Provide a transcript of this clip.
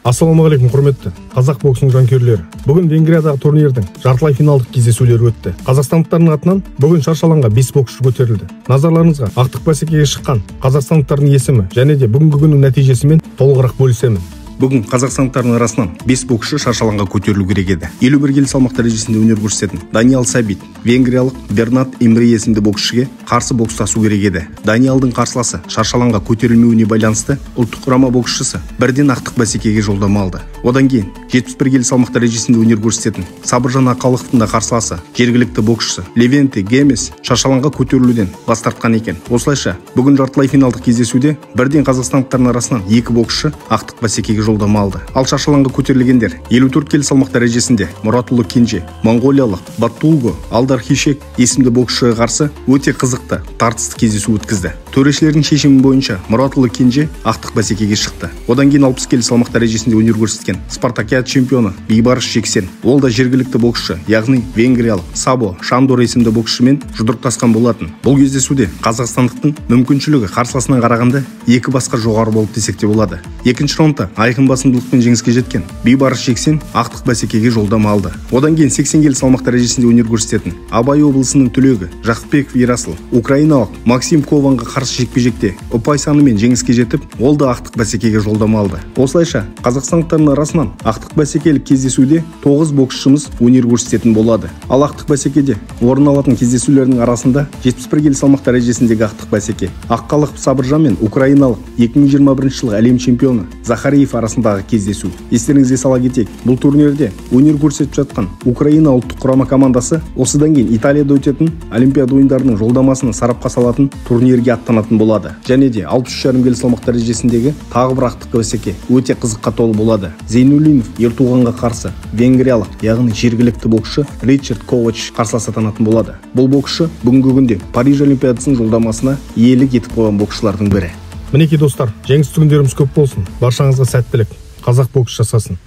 Ассалаумағалейкум, құрметті қазақ боксының жанкүйерлері. Бүгін Венгриядағы турнирдің жартылай финалдық кездесулері өтті. Қазақстандықтардың атынан бүгін шаршы алаңға 5 боксшы көтерілді. Назарларыңызға ақтық бәсекеге шыққан қазақстандықтардың есімі және де бүгінгі күннің нәтижесімен толығырақ бөлісемін. Бүгін қазақстандықтардың арасынан 5 боксшы шаршы алаңға көтерілу керек еді. 51 келі салмақ дәрежесінде өнер көрсететін Даниал Сабит венгриялық Бернат Эмре есімді боксшыға қарсы бокстасу керек еді. Даниалдың қарсыласы шаршы алаңға көтерілмеуіне байланысты ұлттық құрама боксшысы бірден ақтық бәсекеге жолдама алды. Одан кейін 71 келі салмақ дәрежесінде өнер көрсететін Сабыржан Ақалықовтың да қарсыласы жергілікті боксшысы Левенте Гемес шаршы алаңға көтерілуден бас тартқан екен. Осылайша бүгін жартылай финалдық кездесуде бірден қазақстандықтардың арасынан 2 боксшы ақтық бәсекеге жолдама алды. Ал шаршы алаңға көтерілгендер 54 келі салмақ дәрежесінде Мұратұлы Кенже, моңғолиялық Баттулго Алдархишек есімді боксшыға қарсы өте қызықты, тартысты кездесу өткізді. Төрешілердің шешімі бойынша Мұратұлы Кенже ақтық бәсекеге шықты. Одан кейін 60 келі салмақ дәрежесінде өнер көрсеткен Спартакиада чемпионы Бейбарыс Жексен, ол да жергілікті боксшы, яғни венгриялық Сабо Шандор есімді боксшымен жұдырықтасқан болатын. Бұл кездесуде қазақстандықтың мүмкіншілігі қарсыласынан қарағанда 2 басқа жоғары болып десек те болады. Екінші раундта айқын басымдылықпен жеңіске жеткен Бейбарыс Жексен ақтық бәсекеге жолдама алды. Одан кейін 80 келі салмақ дәрежесінде өнер көрсететін Абай облысының түлегі Жақыпбеков Ерасыл украиналық Максим Кованға қарсы жекпе-жекте ұпай санымен жеңіске жетіп, ол да ақтық бәсекеге жолдама алды. Осылайша қазақстандықтардың арасынан ақтық бәсекелік кездесуде 9 боксшымыз өнер көрсететін болады. Ал ақтық бәсекеде орын алатын кездесулердің арасында 71 келі салмақ дәрежесіндегі ақтық бәсеке Аққалықов Сабыржан мен украиналық 2021 жылғы әлем чемпионы Захариев арасындағы кездесу. Естеріңізге сала кетейік, бұл турнирде өнер көрсетіп жатқан Украина ұлттық құрама командасы осыдан кейін Италияда өтетін Олимпиада ойындарының жолдамасын сарапқа салатын турнирге аттанатын болады. Және де 63,5 келі салмақ дәрежесіндегі тағы бір ақтық бәсеке өте қызыққа толы болады. Зейнуллинов Ертуғанға қарсы венгриялық, яғни жергілікті боксшы Ричард Ковач қарсылас атанатын болады. Бұл боксшы бүгінгі күнде Париж Олимпиадасының жолдамасына иелік етіп қойған боксшылардың бірі. Мінекей достар, жеңісті күндеріміз көп болсын. Баршаңызға сәттілік. Қазақ бокс жасасын.